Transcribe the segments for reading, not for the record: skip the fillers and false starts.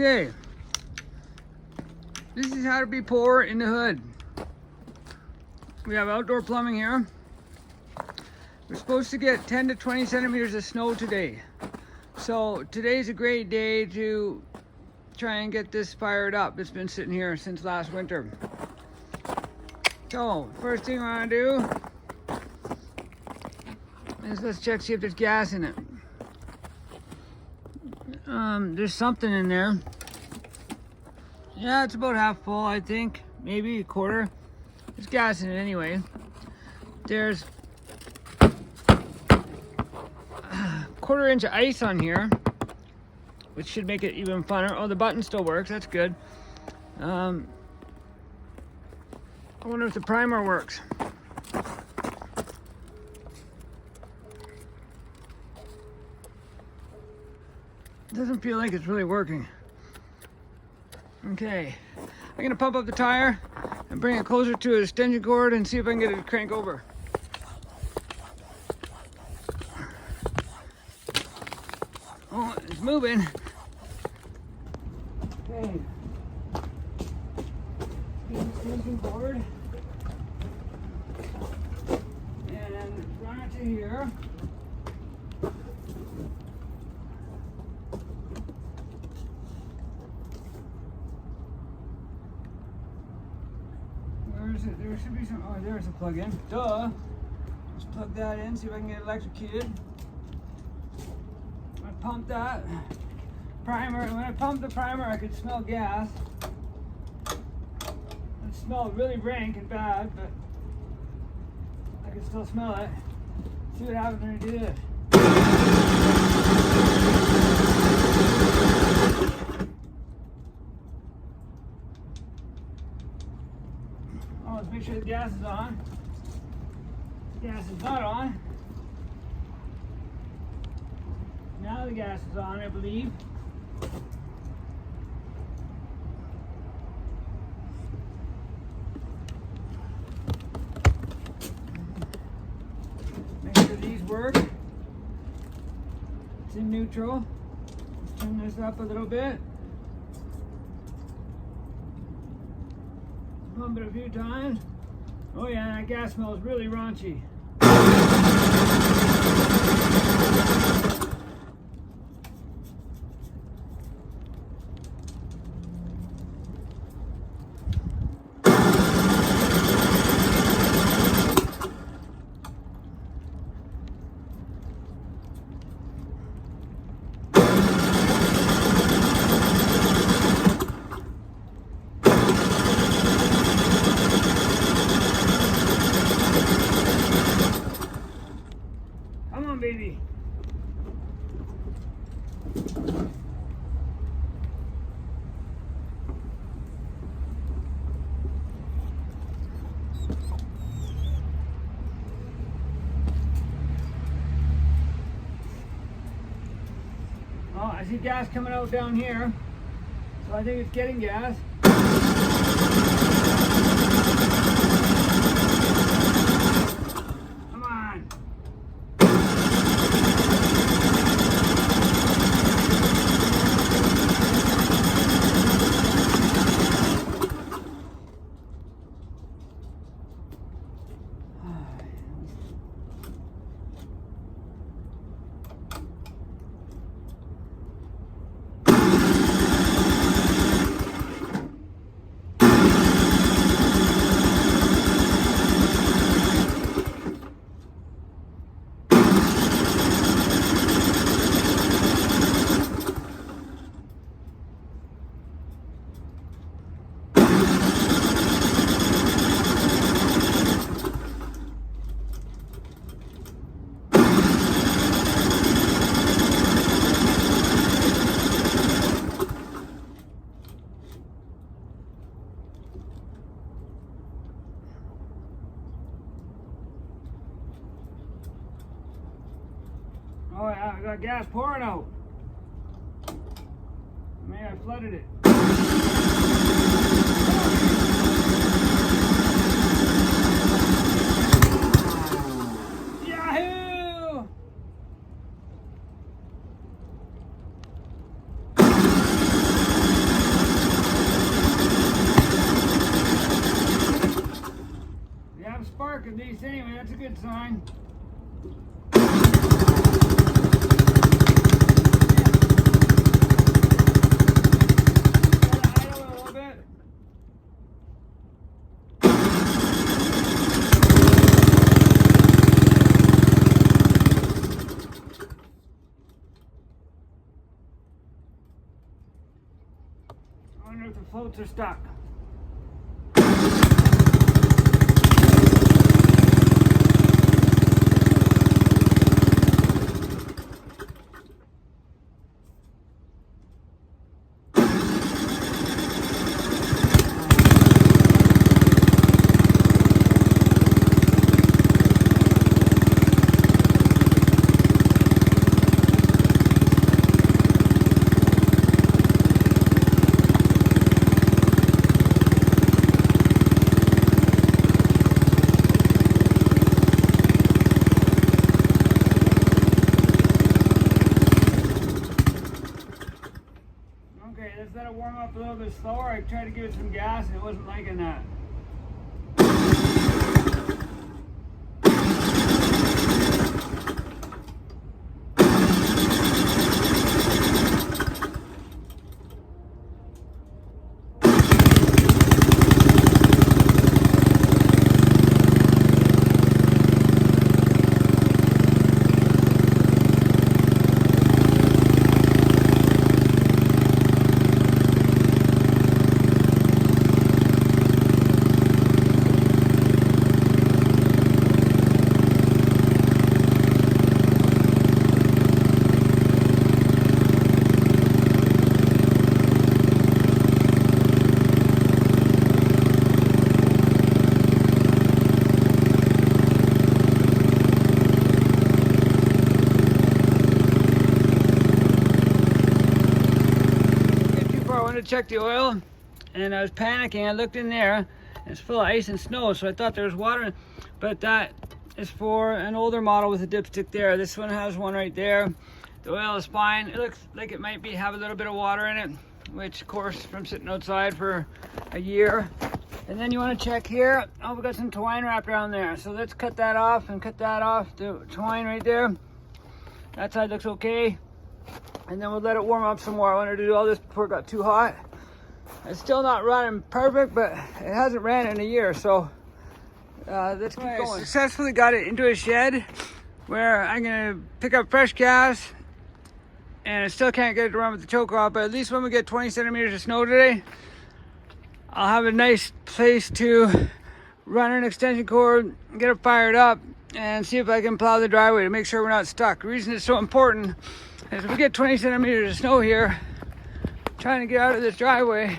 Okay, this is how to be poor in the hood. We have outdoor plumbing here. We're supposed to get 10 to 20 centimeters of snow today. So today's a great day to try and get this fired up. It's been sitting here since last winter. So first thing I want to do is let's check, see if there's gas in it. There's something in there. Yeah, it's about half full, I think. Maybe a quarter. There's gas in it anyway. There's a quarter-inch of ice on here, which should make it even funner. Oh, the button still works. That's good. I wonder if the primer works. Doesn't feel like it's really working. Okay, I'm gonna pump up the tire and bring it closer to an extension cord and see if I can get it to crank over. Oh, it's moving. Okay. Get the extension cord and run it to here. There should be some, oh, there's a plug-in. Duh! Let's plug that in, see if I can get it electrocuted. I pump that primer, and when I pump the primer, I could smell gas. It smelled really rank and bad, but I can still smell it. See what happens when I do this. Let's make sure the gas is on. The gas is not on. Now the gas is on, I believe. Make sure these work. It's in neutral. Let's turn this up a little bit. Pump it a few times. Oh yeah, that gas smells really raunchy. Baby. Oh, I see gas coming out down here, so I think it's getting gas. Oh yeah, I got gas pouring out. Maybe I flooded it. Yahoo! that's a good sign. I wonder if the floats are stuck. Okay, let's let it warm up a little bit slower. I tried to give it some gas and it wasn't liking that. To check the oil, and I was panicking. I looked in there and it's full of ice and snow, so I thought there was water, but that is for an older model with a dipstick there. This one has one right there. The oil is fine. It looks like it might have a little bit of water in it, which of course from sitting outside for a year. And then you want to check here. Oh, we got some twine wrapped around there, so let's cut that off and cut that off. The twine right there, that side looks okay. And then we'll let it warm up some more. I wanted to do all this before it got too hot. It's still not running perfect, but it hasn't ran in a year, so let's keep going. I successfully got it into a shed where I'm gonna pick up fresh gas, and I still can't get it to run with the choke off, but at least when we get 20 centimeters of snow today, I'll have a nice place to run an extension cord, get it fired up, and see if I can plow the driveway to make sure we're not stuck. The reason it's so important is if we get 20 centimeters of snow here, trying to get out of this driveway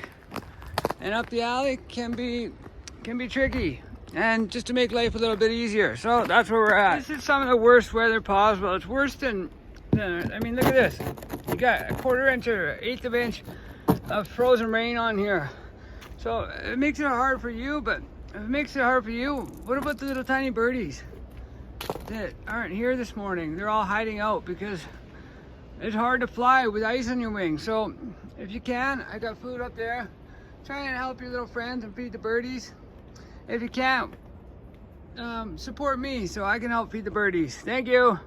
and up the alley can be tricky, and just to make life a little bit easier. So that's where we're at. This is some of the worst weather possible. It's worse than I mean, look at this. You got a 1/4 inch or 1/8 of an inch of frozen rain on here. So it makes it hard for you, but if it makes it hard for you, what about the little tiny birdies that aren't here this morning? They're all hiding out because it's hard to fly with ice on your wings. So if you can, I got food up there. Try and help your little friends and feed the birdies. If you can't, support me so I can help feed the birdies. Thank you.